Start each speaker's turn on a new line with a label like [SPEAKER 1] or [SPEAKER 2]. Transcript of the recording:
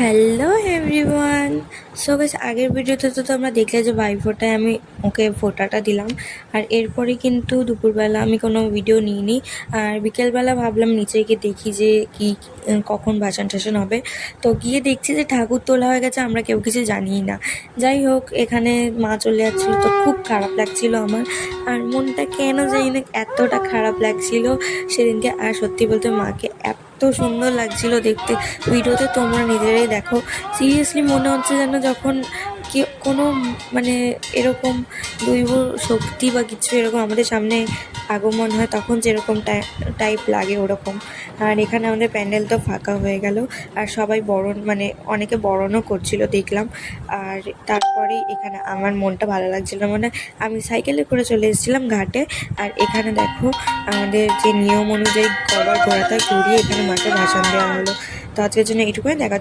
[SPEAKER 1] Hello everyone. So guys, আগের ভিডিওতে তো তোমরা দেখলে যে ভাইফোঁটায় আমি ওকে ফোঁটাটা দিলাম। আর এরপরে কিন্তু দুপুরবেলা আমি কোনো ভিডিও নিইনি। আর বিকেলবেলা ভাবলাম নিচে গিয়ে দেখি যে কি কখন ভাসান টাসান হবে। তো গিয়ে দেখছি যে ঠাকুর তোলা হয়ে গেছে, আমরা কেউ কিছু জানিই না। যাই হোক, এখানে মা চলে যাচ্ছিলো, তো খুব খারাপ লাগছিল আমার। আর মনটা কেন জানি না এতটা খারাপ লাগছিল সেদিনকে। আর সত্যি বলতে মাকে এত সুন্দর লাগছিল দেখতে। ভিডিওতে তোমরা নিজেরাই দেখো, সিরিয়াসলি মনে হচ্ছে যেন যখন কোনো মানে এরকম দৈব শক্তি বা কিছু এরকম আমাদের সামনে আগমন হয় তখন যেরকম টাইপ লাগে ওরকম। আর এখানে আমাদের প্যান্ডেল তো ফাঁকা হয়ে গেল, আর সবাই বরণ মানে অনেকে বরণও করছিল দেখলাম। আর তারপরেই এখানে আমার মনটা ভালো লাগছিল, মানে আমি সাইকেলে করে চলে এসেছিলাম ঘাটে। আর এখানে দেখো আমাদের যে নিয়ম অনুযায়ী কবার ঘোরাটা ঘুরিয়ে এখানে মাকে ভাসান দেওয়া হলো। তো আজকের জন্য এইটুকুই, দেখা